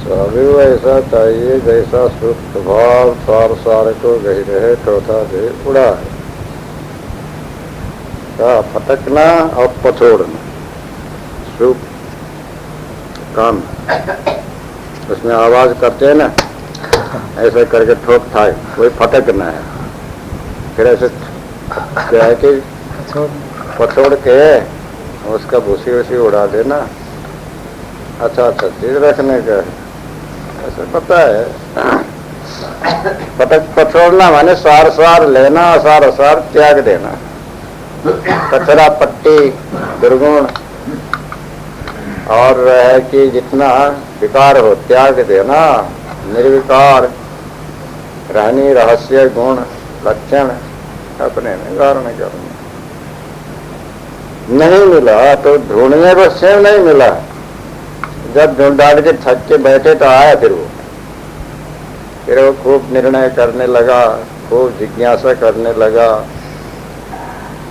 सभी वैसा चाहिए जैसा सुख स्वभाव सार सार को गही रहे टोटा दे उड़ा है। क्या फटकना और पछोड़ना सुख काम उसमें आवाज करते हैं ना, ऐसे करके ठोक ठाक वही फटकना है। फिर ऐसे क्या है कि पछोड़ के उसका भूसी वूसी उड़ा देना। अच्छा चीज रखने का ऐसे पता है। पछोड़ना माने सार सार लेना, असार असार त्याग देना। कचरा पट्टी दुर्गुण और है कि जितना विकार हो त्याग देना। निर्विकार रहनी रहस्य गुण लक्षण अपने में धारण करना। नहीं मिला तो ढूंढने को स्वयं नहीं मिला। जब ढूंढ डाल के थक के बैठे तो आया फिर वो खूब निर्णय करने लगा, खूब जिज्ञासा करने लगा,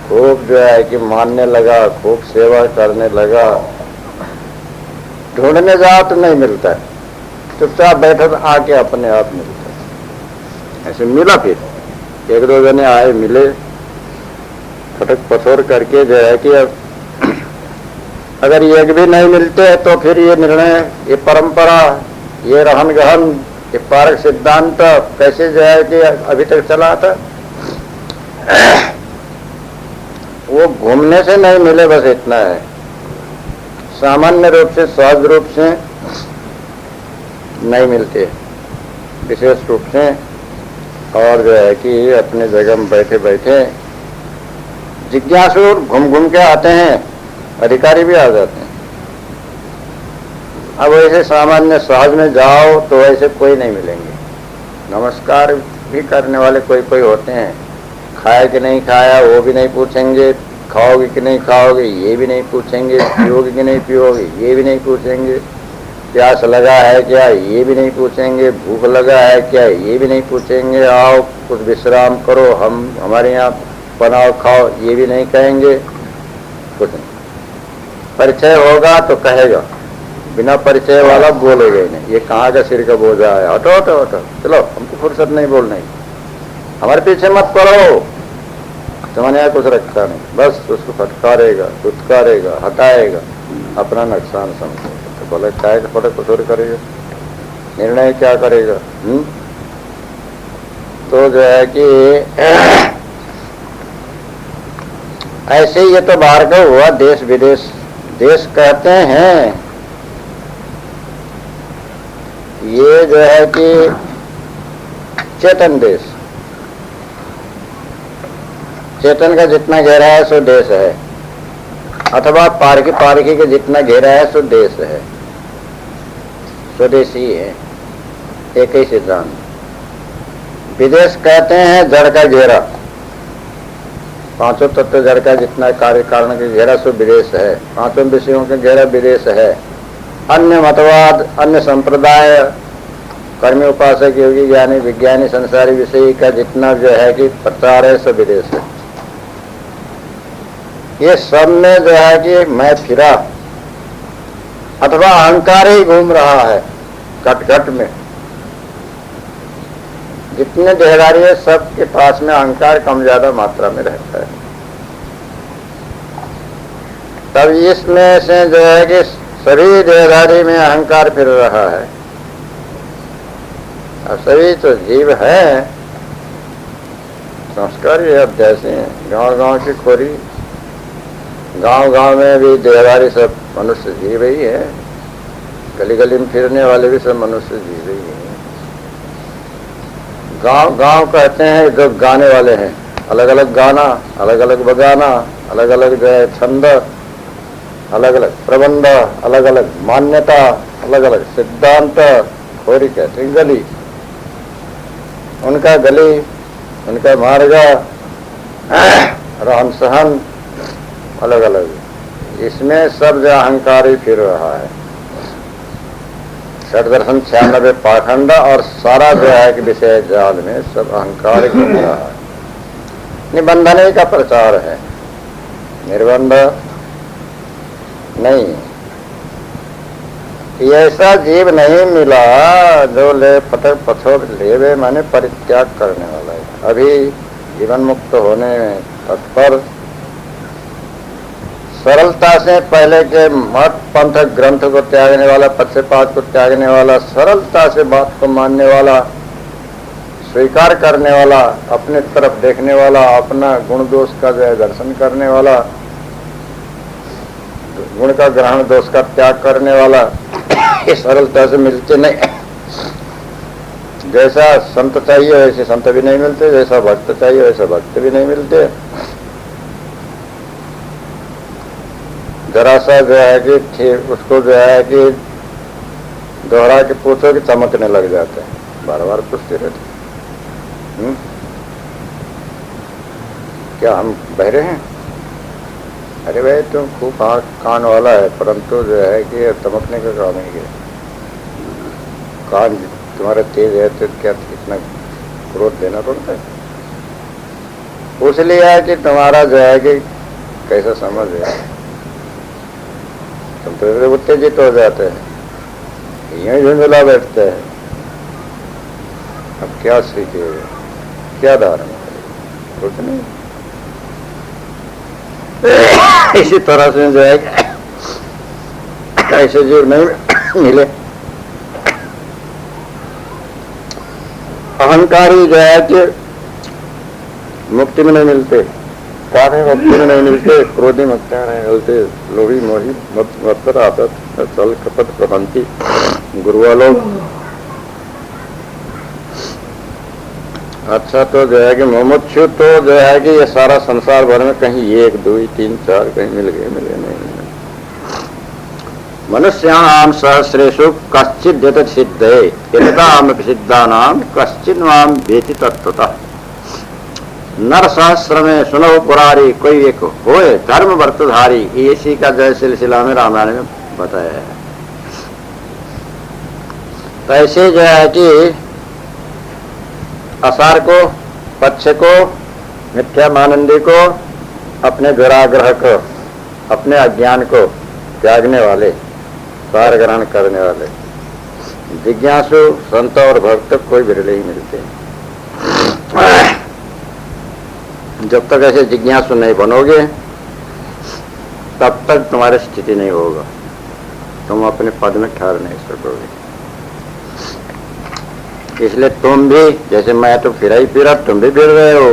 खूब जो है कि मानने लगा, खूब सेवा करने लगा। ढूंढने जाओ तो नहीं मिलता है, चुपचाप बैठा तो आके अपने आप मिलता है। ऐसे मिला फिर एक दो जने आए मिले, फटक पछोड़ करके जो है कि अब अगर ये भी नहीं मिलते तो फिर ये निर्णय, ये परंपरा, ये रहन गहन, ये पारक सिद्धांत कैसे जो है कि अभी तक चला था। वो घूमने से नहीं मिले, बस इतना है। सामान्य रूप से सहज रूप से नहीं मिलते, विशेष रूप से और जो है कि अपने जगह में बैठे बैठे जिज्ञासु घूम घूम के आते हैं, अधिकारी भी आ जाते हैं। अब ऐसे सामान्य सहज में जाओ तो ऐसे कोई नहीं मिलेंगे। नमस्कार भी करने वाले कोई कोई होते हैं, खाया कि नहीं खाया वो भी नहीं पूछेंगे, खाओगे कि नहीं खाओगे ये भी नहीं पूछेंगे, पियोगे कि नहीं पियोगे ये भी नहीं पूछेंगे, प्यास लगा है क्या ये भी नहीं पूछेंगे, भूख लगा है क्या ये भी नहीं पूछेंगे, आओ कुछ विश्राम करो, हम हमारे यहाँ बनाओ खाओ ये भी नहीं कहेंगे, कुछ नहीं। परिचय होगा तो कहेगा, बिना परिचय वाला बोलेगा ही नहीं। ये कहाँ का सिर का बोझा है, हटो हटो हटो, चलो हमको फुर्सत नहीं बोलना ही, हमारे पीछे मत पड़ो, तुम्हारे यहाँ कुछ रखता नहीं। बस उसको फटकारेगा, फुटकारेगा, हटाएगा, अपना नुकसान समझेगा। तो बोले काय का फटक कठोर करेगा, निर्णय क्या करेगा। तो जो है कि ऐसे ये तो बाहर का हुआ, देश विदेश। देश कहते हैं ये जो है कि चेतन देश, चेतन का जितना गहरा है सो देश है, अथवा पारकी पारकी के जितना गहरा है सो देश है, स्वदेशी है, एक ही सिद्धांत। विदेश कहते हैं जड़ का घेरा, पांचों तत्व जड़ का जितना कार्य कारण का घेरा सो विदेश है, पांचों विषयों का घेरा विदेश है। अन्य मतवाद, अन्य संप्रदाय, कर्मी उपासक योगी ज्ञानी विज्ञानी संसारी विषय का जितना जो है कि प्रचार है सब विदेश है। ये सब में जो है कि मैं फिरा अथवा अहंकार ही घूम रहा है घट घट में। जितने देहदारी है सबके पास में अहंकार कम ज्यादा मात्रा में रहता है। तब इसमें से जो है कि सभी देहदारी में अहंकार फिर रहा है। अब सभी तो जीव है, संस्कारी अभ्यास हैं। गांव गांव की खोरी, गांव गांव में भी देहदारी सब मनुष्य जीव ही है, गली गली में फिरने वाले भी सब मनुष्य जीव ही है। गांव गांव कहते हैं जो गाने वाले हैं, अलग अलग गाना, अलग अलग बगाना, अलग अलग जो है छंद, अलग अलग प्रबंध, अलग अलग मान्यता, अलग अलग सिद्धांत। खोरी कहते हैं गली, उनका गली, उनका मार्ग, रहन सहन अलग अलग। इसमें सब जो अहंकार ही फिर रहा है। षड्दर्शन 96 पाखंड और सारा जो है कि विषय जाल में सब अहंकार ही घूम रहा है। निबंधन ही का प्रचार है, निर्बंध नहीं। कि ऐसा जीव नहीं मिला जो ले पथक पथोर लेवे माने परित्याग करने वाला है। अभी जीवन मुक्त होने में तत्पर, सरलता से पहले के मठ पंथ ग्रंथ को त्यागने वाला, पक्षपात को त्यागने वाला, सरलता से बात को मानने वाला, स्वीकार करने वाला, अपने तरफ देखने वाला, अपना गुण दोष का जो है दर्शन करने वाला, गुण का ग्रहण दोष का त्याग करने वाला, ये सरलता से मिलते नहीं। जैसा संत चाहिए वैसे संत भी नहीं मिलते, जैसा भक्त चाहिए वैसा भक्त भी नहीं मिलते। जरा सा जो है कि उसको जो है कि दोहरा के पूछो कि चमकने लग जाते हैं, बार बार पूछते रहते। क्या हम बहरे हैं? अरे भाई तुम खूब कान वाला है, परंतु जो है कि चमकने का काम नहीं है। कान तुम्हारा तेज है तो क्या इतना क्रोध देना पड़ता है? पूछ लिया कि तुम्हारा जो है कि कैसा समझ है, तुम तो उत्तेजित हो जाते हैं, यही झुंझुला बैठते हैं। अब क्या सीखेगा, क्या धारण करेगा? कुछ नहीं। इसी तरह से जो है ऐसे जीव नहीं मिले। अहंकारी जो है कि मुक्ति में नहीं मिलते, कामी मुक्ति में नहीं मिलते, क्रोधी मुक्ति में नहीं मिलते, लोभी मोही मत्सर आदत चल कपट प्रबंधी गुरुआ लोग। अच्छा तो जो है कि मुमुक्षु तो जो है कि ये सारा संसार भर में कहीं 1 2 3 4 कहीं मिल गए नहीं। मनुष्याणाम सहस्रेषु कश्चित् यतत् सिद्धये यतताम सिद्धानाम कश्चिन् माम वेति तत्वतः। नर सहस्र में सुनो पुरारी कोई एक होए धर्म व्रतधारी, इसी का जय सिलसिला में रामायण में बताया है। तो ऐसे जो है कि असार को, पक्ष को, मिथ्या मानंदी को, अपने दुराग्रह को, अपने अज्ञान को त्यागने वाले, सार ग्रहण करने वाले जिज्ञासु संत और भक्त कोई बिरले ही मिलते हैं। जब तक ऐसे जिज्ञासु नहीं बनोगे तब तक तुम्हारी स्थिति नहीं होगा, तुम अपने पद में ठहर नहीं सकोगे। इसलिए तुम भी, जैसे मैं तो फिर ही फिरा, तुम भी फिर रहे हो।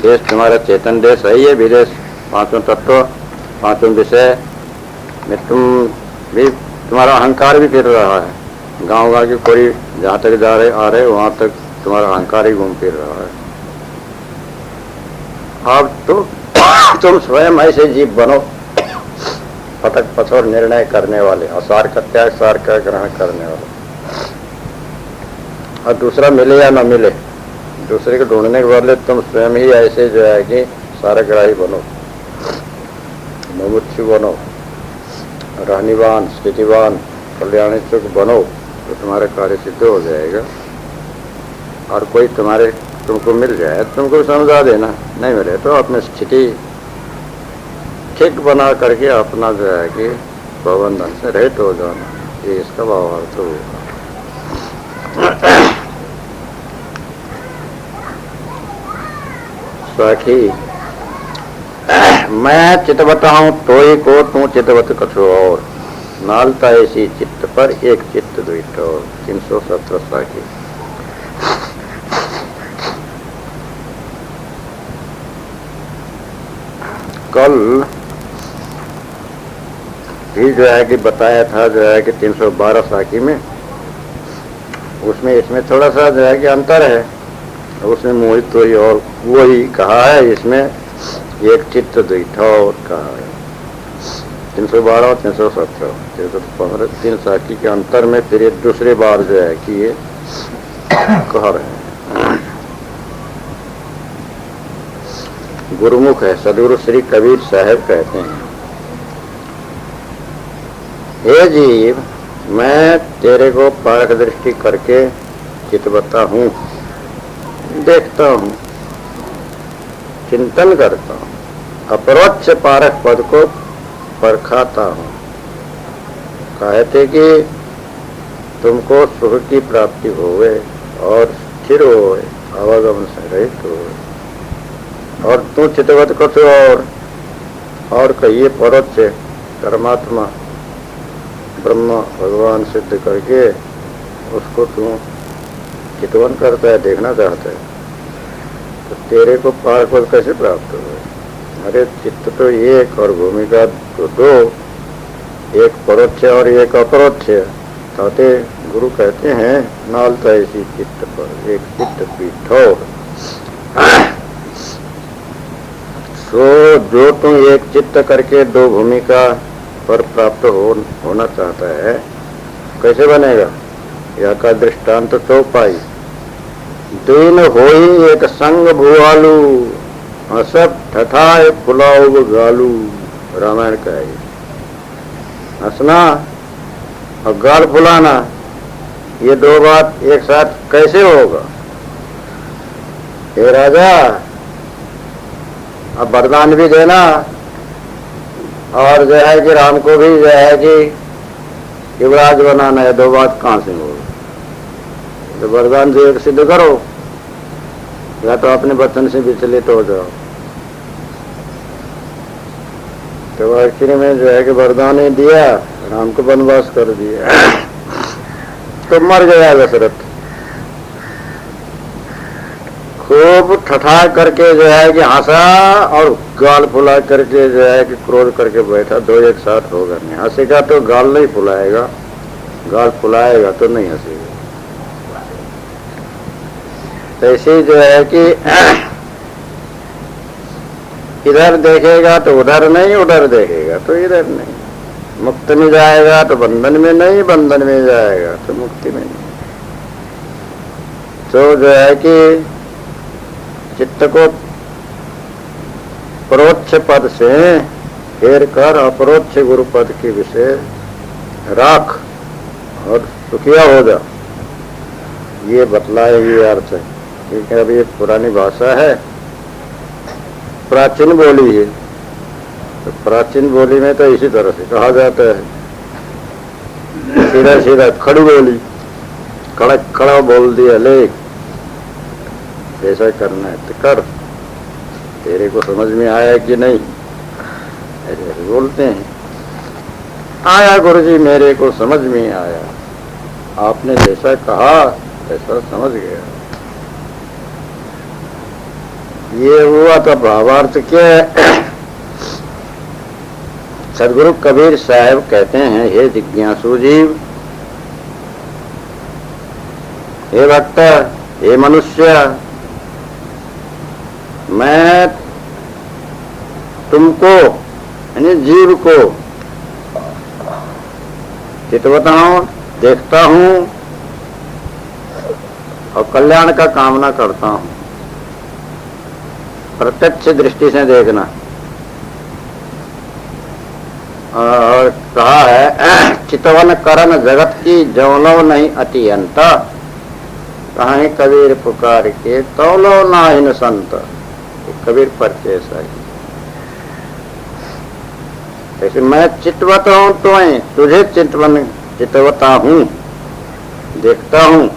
देश तुम्हारा चेतन देश है, ये विदेश, पांचों तत्व, पांचों विषय में तुम भी, तुम्हारा अहंकार भी फिर रहा है। गांव गांव की कोई जहाँ तक जा रहे आ रहे वहां तक तुम्हारा अहंकार ही घूम फिर रहा है। अब तो तुम स्वयं ऐसे जीव बनो, पथक पथोर निर्णय करने वाले, असार का त्याग सार का ग्रहण करने वाले। और दूसरा मिले या न मिले, दूसरे को ढूंढने के बदले तुम स्वयं ही ऐसे जो है कि सारग्राही बनो, मुमुक्षु बनो, रहनीवान, स्थितिवान, कल्याणी सुख बनो, तो तुम्हारा कार्य सिद्ध हो जाएगा। और कोई तुमको मिल जाए, तुमको समझा देना, नहीं मिले तो अपनी स्थिति ठीक बना करके अपना जो है कि प्रबंधन से रहित हो जाना, ये इसका भावार्थ होगा। सखी मैं चितवत हूँ तोय को तू चितवत कछु और, नालता ऐसी चित्त पर एक चित्त द्वित और। 317 सखी। कल भी जो है कि बताया था जो है कि 312 साखी में, उसमें इसमें थोड़ा सा जो है कि अंतर है। उसमें मोहित तो ही और वही कहा है, इसमें एक चित्त द्विधा और कहा है। 312 और 317 315 3 साखी के अंतर में फिर एक दूसरी बार जो है कि ये कह रहे हैं। गुरुमुख है, सदगुरु श्री कबीर साहब कहते हैं, हे जीव मैं तेरे को पारख दृष्टि करके चितवता हूँ, देखता हूँ, चिंतन करता हूँ, अपरोक्ष पारख पद को परखाता हूँ। कहते कि तुमको सुख की प्राप्ति होवे और स्थिर होवे, आवागमन से रहित होवे। और तू चितवत कुछ और कहिए परोक्ष परमात्मा ब्रह्म भगवान सिद्ध करके उसको तू चितवन करता है, देखना चाहता है, तो तेरे को पार पद कैसे प्राप्त हो? अरे चित्त तो एक और भूमिका तो दो, एक परोक्ष और एक अपरोक्ष। ताते गुरु कहते हैं नालता ऐसी चित्त पर एक चित्त पीठो। सो जो तुम एक चित्त करके दो भूमिका पर प्राप्त होना चाहता है, कैसे बनेगा? यह का दृष्टांत तो पाई दीन होई एक संग भुआलू, हसब ठठाए फुलाओ गालू। रामायण का है। हंसना और गाल फुलाना, ये दो बात एक साथ कैसे होगा? हे राजा, अब वरदान भी देना और जो है कि राम को भी जो है कि युवराज बनाना है, दो बात कहाँ से होगी? तो वरदान से एक सिद्ध करो, या तो अपने वचन से विचलित हो जाओ। तो आखिर में जो है कि वरदान ही दिया, राम को वनवास कर दिया, तो मर गया दशरथ। खूब ठठा करके जो है कि हंसा और गाल फुला करके जो है कि क्रोध करके बैठा, दो एक साथ होगा नहीं। हंसेगा तो गाल नहीं फुलाएगा, गाल फुलाएगा तो नहीं हंसेगा। ऐसे जो है कि इधर देखेगा तो उधर नहीं, उधर देखेगा तो इधर नहीं। मुक्त में जाएगा तो बंधन में नहीं, बंधन में जाएगा तो मुक्ति में नहीं। तो जो है कि चित्त को परोक्ष पद से फेर कर अपरोक्ष गुरु पद के विषय राख और सुखिया हो जा, ये बतलाए ये अर्थ है। क्योंकि अब ये पुरानी भाषा है, प्राचीन बोली है, तो प्राचीन बोली में तो इसी तरह से कहा जाता है, सीधा सीधा खड़ी बोली, कड़क खड़ा बोल दिया, ले ऐसा करना है तो कर, तेरे को समझ में आया कि नहीं, ऐसे बोलते हैं। आया गुरुजी, मेरे को समझ में आया, आपने जैसा कहा ऐसा समझ गया। ये हुआ तो भावार्थ क्या है? सदगुरु कबीर साहब कहते हैं, हे जिज्ञासु जीव, हे भक्त, हे मनुष्य, मैं तुमको यानी जीव को चितवता हूं, देखता हूं और कल्याण का कामना करता हूं। प्रत्यक्ष दृष्टि से देखना। और कहा है, चितवन करन जगत की जौलो नहीं अतियंत, कहीं कबीर पुकार के तौलो नाहिन संत। कबीर परिचय साई, ऐसे मैं चितवत हूं तुम्हें, तुझे चितवता हूं, देखता हूं।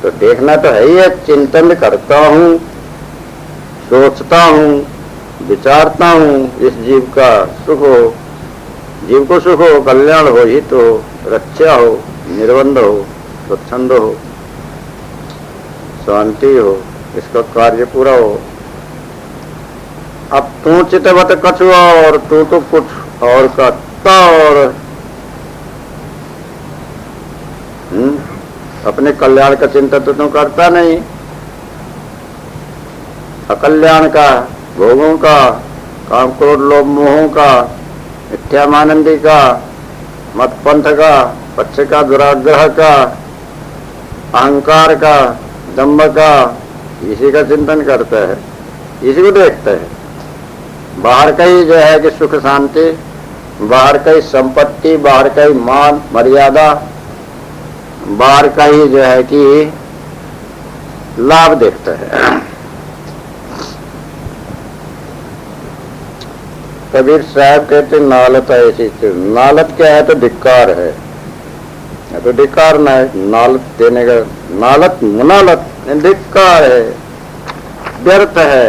तो देखना तो है ही, चिंतन करता हूं, सोचता हूं, विचारता हूं, इस जीव का सुख हो, जीव को सुख हो, कल्याण हो, हित हो, रक्षा हो, निर्बंध हो, स्वच्छंद हो, शांति हो, इसका कार्य पूरा हो। अब तू चितवत कछु और तू तो कुछ और करता, और अपने कल्याण का चिंतन तो तू करता नहीं, अकल्याण का, भोगों का, काम क्रोध लोभ मोहों का, मिथ्यामानंदी का, मत पंथ का, पक्ष का, दुराग्रह का, अहंकार का, दम्भ का, इसी का चिंतन करता है, इसी को देखता है। बाहर का ही जो है कि सुख शांति, बाहर का ही संपत्ति, बाहर का ही मान मर्यादा, बाहर का ही जो है कि लाभ देखता है। कबीर साहब कहते नालत ऐसी चीज, नालत क्या है? तो धिक्कार है। तो धिक्कार नालत देने का, नालत मुनालत धिक्कार है, व्यर्थ है।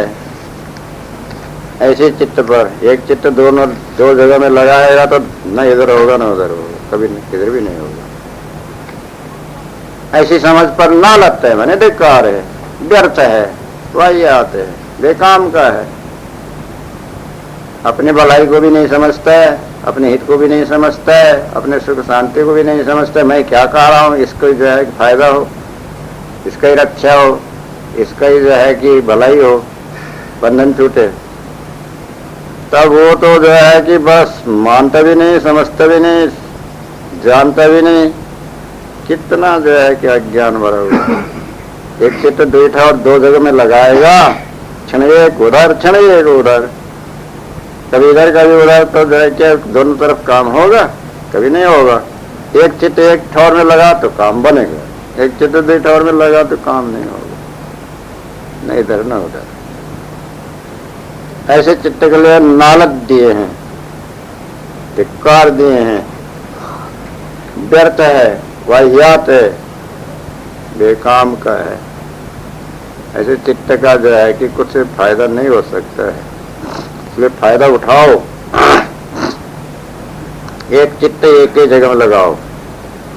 ऐसे चित्त पर एक चित्त दो जगह में लगाएगा तो न इधर होगा न उधर होगा, कभी किधर भी नहीं होगा। ऐसी समझ पर नालत है, मैंने धिक्कार है, व्यर्थ है, वाहियात है, बेकाम का है। अपनी भलाई को भी नहीं समझता है, अपने हित को भी नहीं समझता है, अपने सुख शांति को भी नहीं समझता है। मैं क्या कह रहा हूँ, इसको जो है फायदा हो, इसका ही रक्षा हो, इसका ही जो है कि भलाई हो, बंधन छूटे, तब वो तो जो है कि बस मानता भी नहीं, समझता भी नहीं, जानता भी नहीं। कितना जो है कि अज्ञान भरा हुआ। एक चित्त बैठा और दो जगह में लगाएगा, क्षण एक उधर क्षण एक उधर, कभी इधर कभी उधर, तो जो है क्या दोनों तरफ काम होगा? कभी नहीं होगा। एक चित्त एक ठौर में लगा तो काम बनेगा, एक चित्त दो ठौर में लगा तो काम नहीं होगा, न इधर न उधर। ऐसे चित्त के लिए नालत दिए हैं, धिक्कार दिए हैं, व्यर्थ है, वाहियात है, बेकाम का है। ऐसे चित्त का जो है कि कुछ फायदा नहीं हो सकता है, इसलिए फायदा उठाओ। एक चित्त एक ही जगह में लगाओ।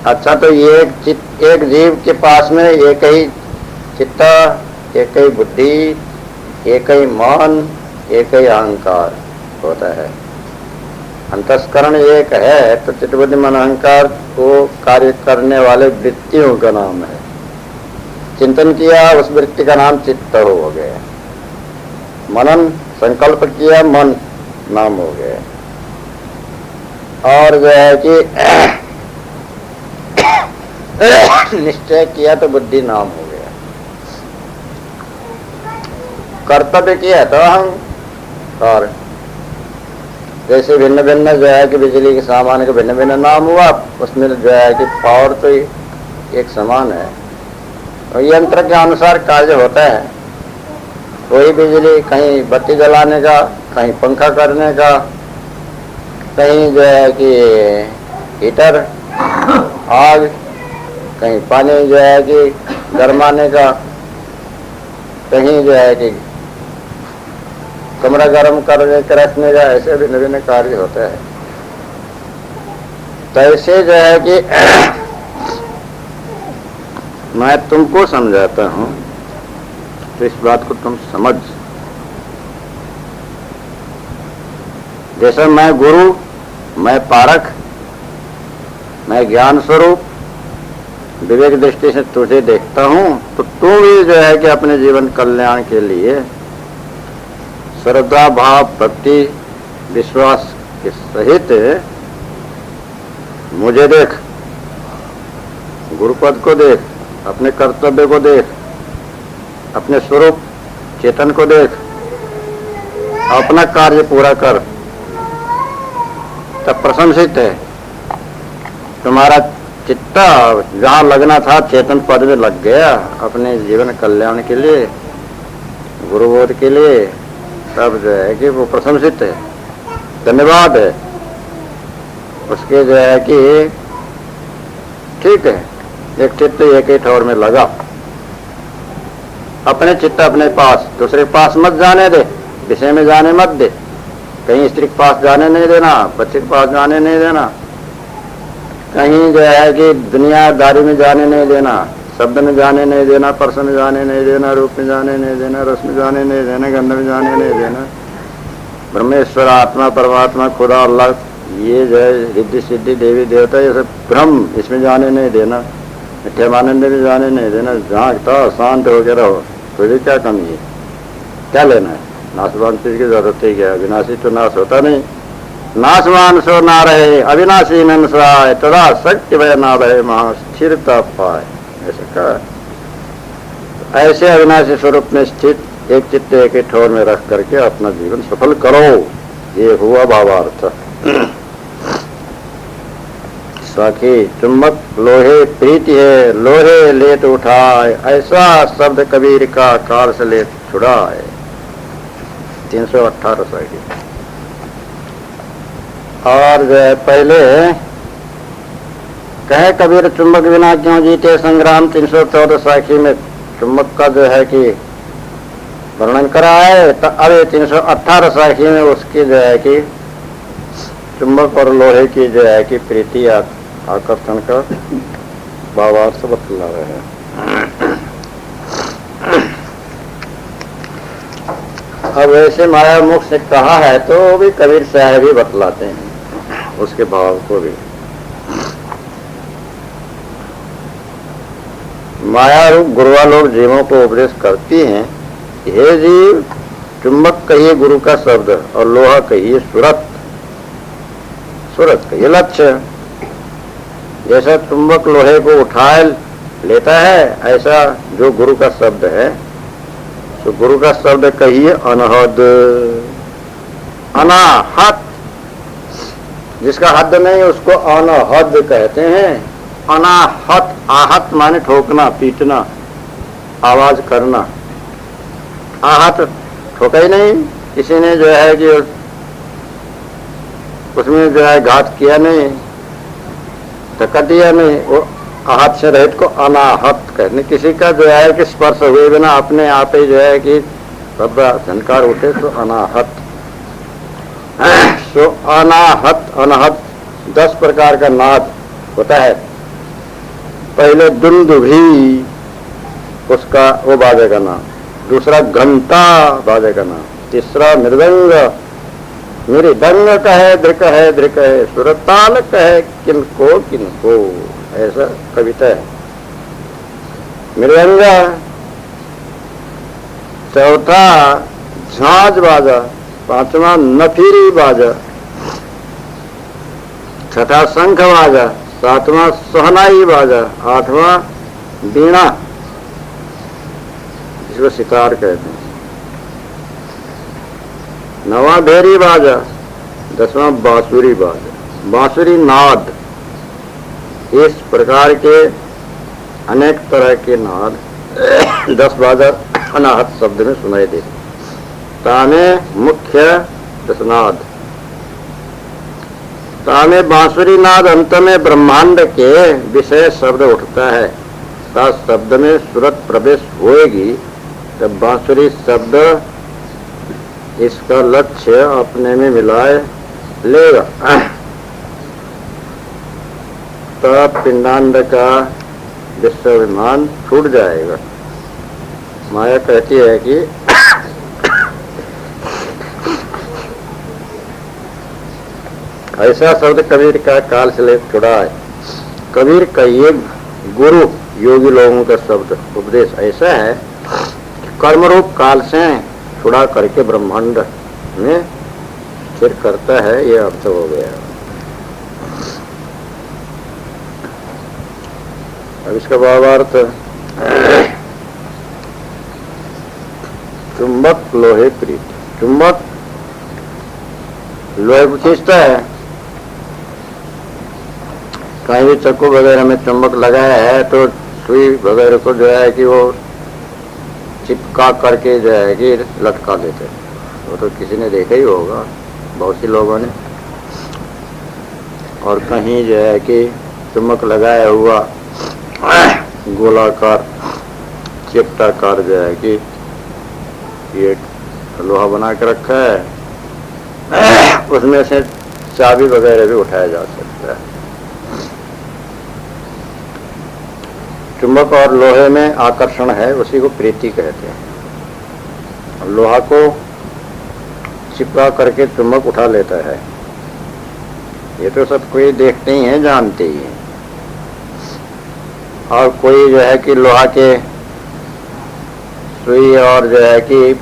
अच्छा, तो एक जीव के पास में एक ही चित्त, एक ही बुद्धि, एक ही मन, एक ही अहंकार होता है। अंतस्करण एक है तो चित्त बुद्धि मन अहंकार को कार्य करने वाले वृत्तियों का नाम है। चिंतन किया, उस वृत्ति का नाम चित्त हो गया। मनन संकल्प किया, मन नाम हो गया। और जो है कि निश्चय किया तो बुद्धि नाम हो गया। कर्तव्य किया तो अहंकार। जैसे भिन्न भिन्न जो है कि बिजली के सामान के भिन्न भिन्न नाम हुआ, उसमें जो है कि पावर तो एक समान है और यंत्र के अनुसार कार्य होता है। कोई बिजली कहीं बत्ती जलाने का, कहीं पंखा करने का, कहीं जो है कि हीटर आग, कहीं पानी जो है कि गरमाने का, कहीं जो है कि कमरा गर्म करने के रखने का, ऐसे भिन्न भिन्न कार्य होता है। तो ऐसे जो है कि मैं तुमको समझाता हूँ तो इस बात को तुम समझ। जैसे मैं गुरु, मैं पारक, मैं ज्ञान स्वरूप विवेक दृष्टि से तुझे देखता हूँ, तो तू भी जो है कि अपने जीवन कल्याण के लिए श्रद्धा भाव भक्ति विश्वास के सहित मुझे देख, गुरुपद को देख, अपने कर्तव्य को देख, अपने स्वरूप चेतन को देख, अपना कार्य पूरा कर, तब प्रशंसित है। तुम्हारा चित्ता जहाँ लगना था चेतन पद में लग गया, अपने जीवन कल्याण के लिए, गुरुबोध के लिए, तब जो है कि वो प्रशंसित है, धन्यवाद है उसके। जो है कि ठीक है, एक चित्त एक ही ठौर में लगा। अपने चित्त अपने पास, दूसरे के पास मत जाने दे, विषय में जाने मत दे, कहीं स्त्री के पास जाने नहीं देना, बच्चे के पास जाने नहीं देना, कहीं जो है कि दुनियादारी में जाने नहीं देना, शब्द में जाने नहीं देना, स्पर्श में जाने नहीं देना, रूप में जाने नहीं देना, रस में जाने नहीं देना, गंध में जाने नहीं देना। ब्रह्मेश्वर आत्मा परमात्मा खुदा अल्लाह, ये जो है रिद्धि सिद्धि देवी देवता, ये सब ब्रह्म, इसमें जाने नहीं देना, मिथ्यानंद में जाने नहीं देना। झांकता शांत होकर रहो, तुझे क्या कमी है, क्या लेना है? नाशवान चीज की जरूरत ही क्या, अविनाशी तो नाश होता नहीं। नाशवान सो ना रहे, अविनाशी न सहाय, तदा शक्ति भय ना रहे, महास्थिरता पाए। ऐसे कहा। ऐसे अविनाशी स्वरूप में स्थित एक चित्त एक ही ठोर में रख करके अपना जीवन सफल करो, ये हुआ भावार्थ। सखी चुम्बक लोहे प्रीति है, लोहे लेत उठाए, ऐसा शब्द कबीर का काल से लेत छुड़ाए। 318 सखी। और जो है पहले कहे कबीर चुंबक बिना क्यों जीते संग्राम 314 साखी में चुंबक का जो है कि वर्णन करा है। तो अब 318 साखी में उसकी जो है कि चुंबक और लोहे की जो है कि प्रीति आकर्षण का भावार्थ बतला रहे हैं। अब वैसे माया मुख से कहा है तो भी कबीर साहब ही बतलाते हैं उसके भाव को भी। माया रूप गुरुआ लोग जीवों को उपदेश करती हैं, हे जीव चुंबक कहिए गुरु का शब्द और लोहा कहिए सूरत, सूरत कहिए लक्ष्य। जैसा चुंबक लोहे को उठा लेता है ऐसा जो गुरु का शब्द है, तो गुरु का शब्द कहिए अनहद, अनाहत। जिसका हद नहीं उसको अनहद कहते हैं। अनाहत, आहत माने ठोकना पीटना आवाज करना। आहत ठोका ही नहीं, किसी ने जो है कि उसमें जो है घात किया नहीं, धक्का दिया नहीं, वो आहत से रहित को अनाहत कहने। किसी का जो है कि स्पर्श हुए बिना अपने आप ही जो है कि झनकार उठे तो अनाहत। सो अनाहत अनाहत 10 प्रकार का नाद होता है। पहले दुंदुभी उसका वो बाजे का नाम, दूसरा घंटा बाजे का नाम, तीसरा मृदंग, मृदंग कहे धृक है धृक है, सुरताल कहे किनको किनको, ऐसा कविता है। मृदंग, चौथा झांझ बाजा, पांचवा नफीरी बाजा, छठा शंख बाजा, सातवां सोहनाई बाजा, आठवां बीणा जिसको सितार कहते हैं, नवा भेरी बाजा, 10वां बांसुरी बाजा, बांसुरी नाद। इस प्रकार के अनेक तरह के नाद 10 बाजा अनाहत शब्द में सुनाई देते। ताने मुख्य दसनाद, ताने बांसुरी नाद अंत में ब्रह्मांड के विषय शब्द उठता है। सात शब्द में सूरत प्रवेश होएगी तब बांसुरी शब्द इसका लक्ष्य अपने में मिलाए लेगा, तब पिंडांड का विश्वाभिमान छूट जाएगा। माया कहती है कि ऐसा शब्द कबीर का काल से ले छुड़ा है। कबीर का ये गुरु योगी लोगों का शब्द उपदेश ऐसा है कि कर्म रूप काल से छुड़ा करके ब्रह्मांड में स्थिर करता है। ये अर्थ हो गया। अब इसका भावार्थ, चुंबक लोहे प्रीत। चुंबक लोहे को खींचता है। कहीं भी चक्कू वगैरह में चुंबक लगाया है तो सुई वगैरह को जो है कि वो चिपका करके जो है कि लटका देते हैं। वो तो किसी ने देखा ही होगा, बहुत सी लोगों ने। और कहीं जो है कि चुंबक लगाया हुआ गोलाकार चिपटाकार जो है कि ये लोहा बना के रखा है, उसमें से चाबी वगैरह भी उठाया जा सकता है। चुंबक और लोहे में आकर्षण है, उसी को प्रीति कहते हैं। लोहा को चिपका करके चुंबक उठा लेता है। ये तो सब कोई देखते ही है, जानते ही हैं। और कोई जो है कि लोहा के सुई और जो है कि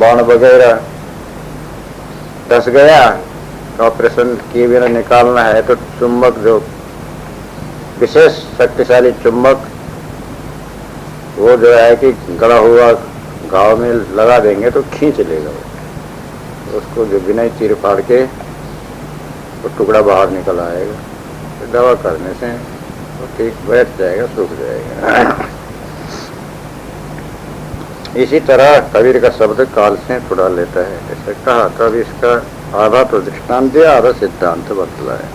बाण वगैरह धस गया, ऑपरेशन किए बिना निकालना है तो चुंबक, जो विशेष शक्तिशाली चुंबक, वो जो है कि गड़ा हुआ घाव में लगा देंगे तो खींच लेगा वो। उसको जो बिना चीर फाड़ के वो टुकड़ा बाहर निकल आएगा। तो दवा करने से वो ठीक बैठ जाएगा, सूख जाएगा। इसी तरह कबीर का शब्द काल से छुड़ा लेता है। ऐसे कहा तब इसका आधा तो दृष्टांत दिया, आधा सिद्धांत बतलाया।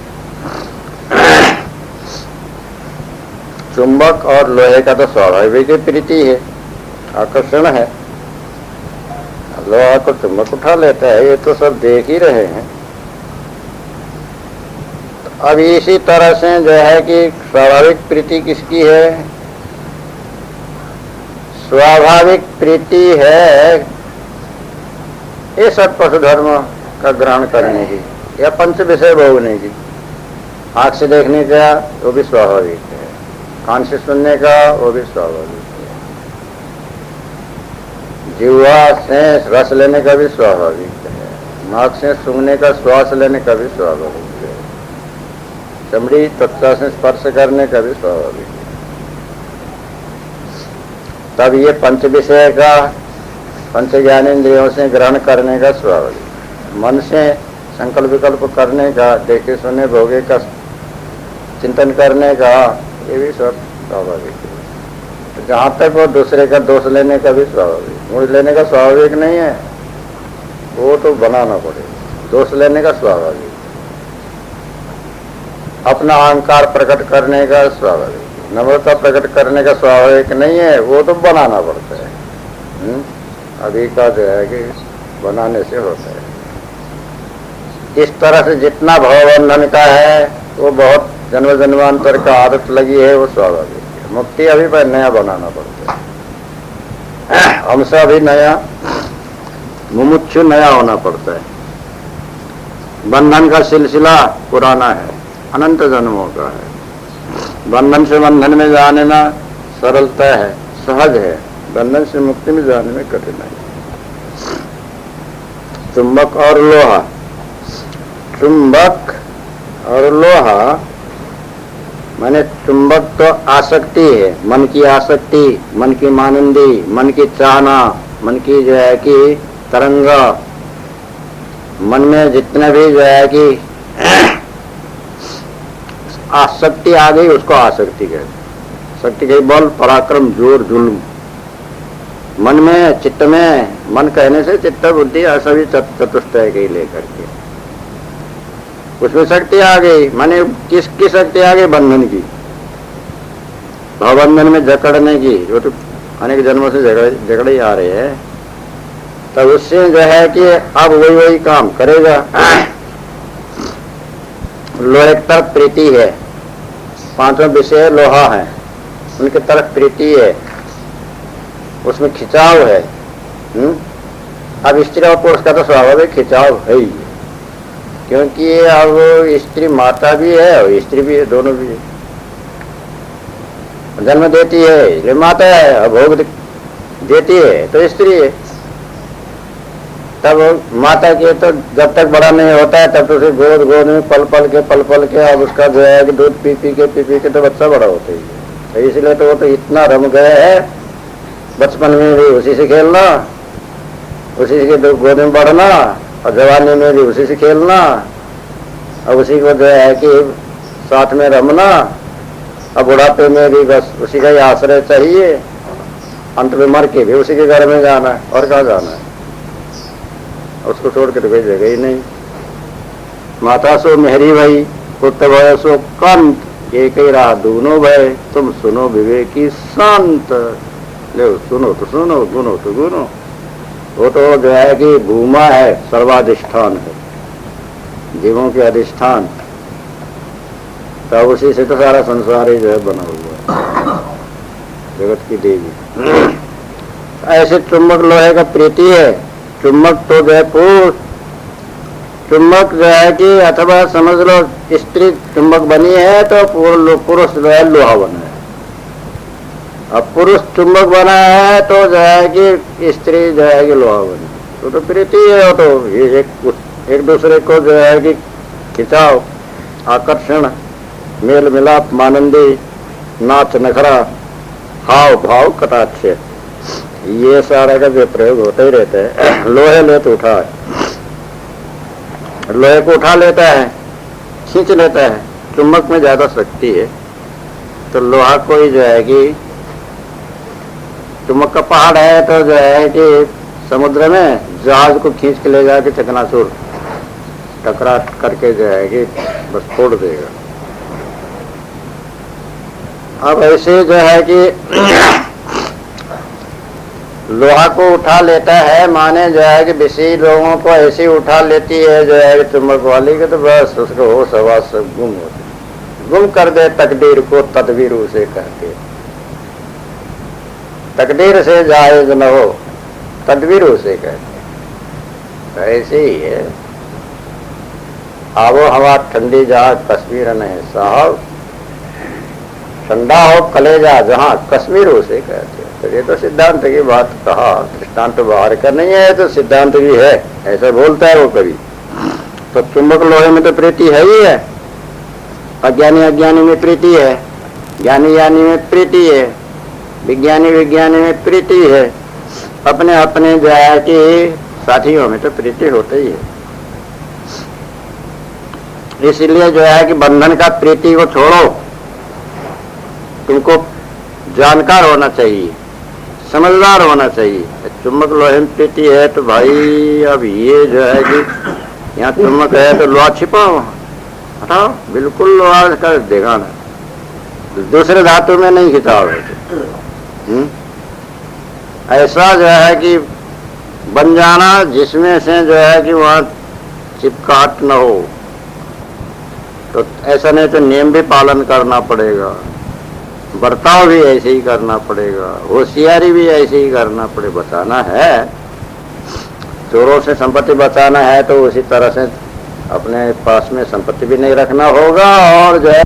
चुंबक और लोहे का तो स्वाभाविक ही प्रीति है, आकर्षण है। लोहा को चुंबक उठा लेता है, ये तो सब देख ही रहे हैं। अब इसी तरह से जो है कि स्वाभाविक प्रीति किसकी है? स्वाभाविक प्रीति है ये सब पशु धर्म का ग्रहण करने की या पंच विषय भोगने की। आंख से देखने का वो भी स्वाभाविक है, कान से सुनने का वो भी स्वाभाविक है, जिह्वा से रस लेने का भी स्वाभाविक है, नाक से सूंघने का श्वास लेने का भी स्वाभाविक है, चमड़ी त्वचा से स्पर्श करने का भी स्वाभाविक है। तब ये पंच विषय का पंच ज्ञानेंद्रियों से ग्रहण करने का स्वाभाविक, मन से संकल्प विकल्प करने का, देखे सुने भोगे का चिंतन करने का, ये भी सब स्वाभाविक है। जहाँ तक वो दूसरे का दोष लेने का भी स्वाभाविक, मूड लेने का स्वाभाविक नहीं है, वो तो बनाना पड़ेगा। दोष लेने का स्वाभाविक, अपना अहंकार प्रकट करने का स्वाभाविक, नम्रता प्रकट करने का स्वाभाविक नहीं है, वो तो बनाना पड़ता है। अभी का जो है कि बनाने से होता है। इस तरह से जितना भवबंधन का है वो बहुत जन्म जन्मांतर का आदत लगी है, वो स्वाभाविक है। मुक्ति अभी पर नया बनाना पड़ता है, हमसे अभी नया मुमुक्षु नया होना पड़ता है। बंधन का सिलसिला पुराना है, अनंत जन्मों का है। बंधन से बंधन में जाने ना सरलता है, सहज है, बंधन से मुक्ति में जाने में कठिनाई। चुंबक और लोहा, चुंबक और लोहा माने चुंबक तो आसक्ति है, मन की आसक्ति, मन की मानंदी, मन की चाहना, मन की जो है कि तरंग, मन में जितने भी जो है कि आसक्ति आ गई उसको आसक्ति कहते। शक्ति के बल, पराक्रम, जोर, जुल्म, मन में चित्त में, मन कहने से चित्त बुद्धि सभी चतुष्टय के लेकर के उसमें शक्ति आ गई। माने किसकी शक्ति आ गई? बंधन की, भावबंधन में जकड़ने की, जो तो अनेक जन्मों से झगड़े ही आ रहे हैं। तब उससे जो है कि अब वही काम करेगा। लोहे की तरफ प्रीति है, पांचों विषय लोहा है, उनकी तरफ प्रीति है, उसमें खिंचाव है। अब स्त्री और पुरुष का तो स्वाभाविक खिंचाव है ही, क्योंकि अब स्त्री माता भी है और स्त्री भी है, दोनों भी है। जन्म देती है ये माता है, और भोग देती है तो स्त्री है। तब माता के तो जब तक बड़ा नहीं होता है तब तो उसे गोद में पल पल के अब उसका जो है कि दूध पी पी के तो बच्चा बड़ा होता ही है। तो इसलिए तो वो तो इतना रम गया है, बचपन में भी उसी से खेलना, उसी के गोद में बढ़ना, और जवानी में भी उसी से खेलना, और उसी को जो है कि साथ में रमना, और बुढ़ापे में भी बस उसी का ही आश्रय चाहिए, अंत में मर के भी उसी के घर में जाना है, और कहाँ जाना है? उसको छोड़ के तो कोई जगह ही नहीं। माता सो मेहरी भई, पुत्र भय सो कंत, एक ही राह दोनों भय, तुम सुनो विवेकी संत। ले सुनो तो सुनो, गुनो तो गुनो। वो तो जो है कि भूमा है, सर्वाधिष्ठान है, जीवों के अधिष्ठान। तब उसी से तो सारा संसार ही जो है बना हुआ है, जगत की देवी। ऐसे चुंबक लोहे का प्रीति है। चुंबक तो जो है पुरुष, चुंबक जो है कि अथवा समझ लो स्त्री चुंबक बनी है तो पुरुष जो है लोहा बना है। अब पुरुष चुंबक बना है तो जो है कि स्त्री जो है कि लोहा बनी, तो प्रीति है। तो ये एक दूसरे को जो है कि खिंचाव, आकर्षण, मेल मिलाप, मानंदी, नाच नखरा, हाव भाव, कटाक्ष, ये सारा का जो प्रयोग होता ही रहता है। लोहे ले तो उठा है, लोहे को उठा लेता है, खींच लेता है। चुंबक में ज्यादा शक्ति है तो लोहा को ही जो है कि चुंबक का पहाड़ है तो जो है कि समुद्र में जहाज को खींच के ले जाके चकनाचूर टकरा करके जो है कि बस फोड़ देगा। अब ऐसे जो है कि लोहा को उठा लेता है, माने जो है कि विषय लोगों को ऐसे उठा लेती है जो है चुंबक वाली के, तो बस उसको होश हवास सब गुम होती, गुम कर दे तकदीर को, तदबीर उसे कहते। तकदीर से जायज न हो, तदबीर उसे कहते। ऐसे ही है, आबो हवा ठंडी जहाँ कश्मीर नहीं साहब, ठंडा हो कलेजा जहाँ कश्मीर उसे कहते। तो ये तो सिद्धांत की बात कहा, दृष्टांत तो बाहर का नहीं है, तो सिद्धांत भी है, ऐसा बोलता है वो कभी। तो चुंबक लोहे में तो प्रीति है ही है, अज्ञानी अज्ञानी में प्रीति है, ज्ञानी ज्ञानी में प्रीति है, विज्ञानी विज्ञानी में प्रीति है, अपने अपने जो है कि साथियों में तो प्रीति होता ही है। इसलिए जो है कि बंधन का प्रीति को छोड़ो, तुमको जानकार होना चाहिए, समझदार होना चाहिए। चुंबक लोहे में प्रीति है तो भाई अब ये जो है कि यहाँ चुंबक है तो लोहा छिपाओ, हटाओ, बिल्कुल लोहा कर देगा ना, दूसरे धातु में नहीं खिंचाओगे। ऐसा जो है कि बन जाना जिसमें से जो है कि वहाँ चिपकाट न हो। तो ऐसा नहीं तो नियम भी पालन करना पड़ेगा, बर्ताव भी ऐसे ही करना पड़ेगा, होशियारी भी ऐसे ही करना पड़े। बचाना है, चोरों से संपत्ति बचाना है तो उसी तरह से अपने पास में संपत्ति भी नहीं रखना होगा, और जो है